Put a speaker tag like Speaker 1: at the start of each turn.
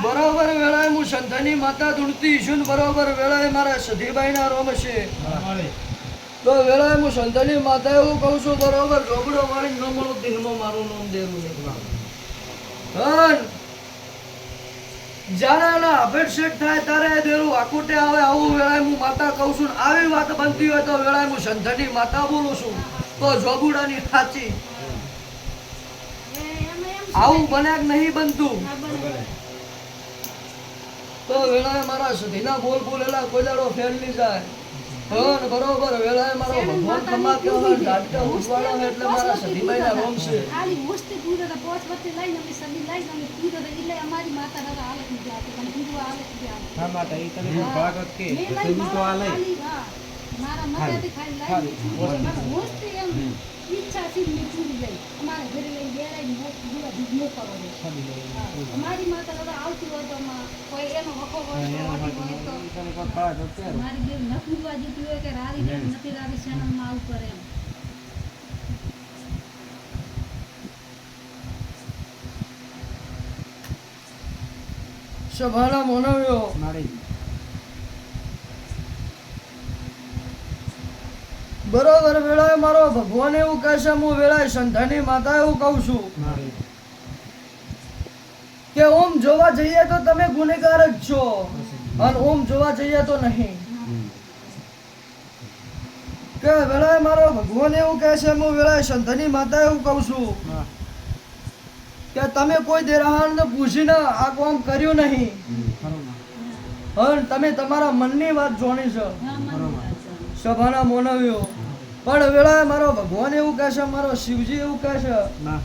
Speaker 1: બરોબર વેળાએ હું સંતાની માતા ધૂણતી છું, બરોબર વેળાએ મારા સધીભાઈના રોમ છે. તો વેળાએ હું સંતાની માતા એવું કહું છું, બરોબર ઝોપડો વાળી નમણો દેહમાં મારું નામ દેવું નહીં. જ્યારે એના અભિષેક થાય ત્યારે દેરું આકુટે આવે, આવું વેળાએ હું માતા કહું છું. આવી વાત બનતી હોય તો વેળાએ હું સંતાની માતા બોલું છું, તો જોબુડાની સાચી. આવું બને કે નહીં બનતું? તો વેળાએ મારા સધીના બોલ બોલેલા કોઈ દાડો ફેર નહીં જાય. બરોબર વેળાએ મારો ભગવાન ખમા કહેવાય, ઝાટકા ઉઠવાડો એટલે મારા સધીભાઈના રોમ છે.
Speaker 2: ખાલી મુસ્તી પૂરો તો પોચ વચ્ચે લઈને અમે સદી લઈને અમે પૂરો તો એટલે અમારી માતા દાદા હાલત નથી આવતી, પણ પૂરો હાલત નથી આવતી.
Speaker 3: હા માતા ઈ તમે ભાગત કે સદી તો આ લઈ
Speaker 2: મારા મજાથી ખાલી લાઈ મારા મુસ્તી એમ ઈચ્છા થી મેં પૂરી લઈ અમારે ઘરે લઈ બેરાઈ પૂરા દીધો કરો છે. અમારી માતા દાદા આવતી હોય તો કોઈ એનો વખો હોય તો મારી દેવ નખ મૂકવા જતી હોય કે રારી બેન નથી રારી ચેનલમાં આવું કરે એમ.
Speaker 1: સભાના મોનવ્યો બરોબર વેળાએ મારો ભગવાન એવું કહે છે, હું વેળાએ સંતાની માતા એવું કહું છું કે ઓમ જોવા જઈએ તો તમે ગુનેગાર જ છો, અને ઓમ જોવા જઈએ તો નહીં. કે વેળાએ મારો ભગવાન એવું કહે છે, હું વેળાએ સંતાની માતા એવું કહું છું કે તમે કોઈ દેરાહારને પૂછીને આ કામ કર્યું નહીં, અને તમે તમારા મનની વાત જોણી છે. સભાના મોનવ્યો પણ વેળાએ મારો ભગવાન એવું કહે છે, મારો શિવજી એવું કહે છે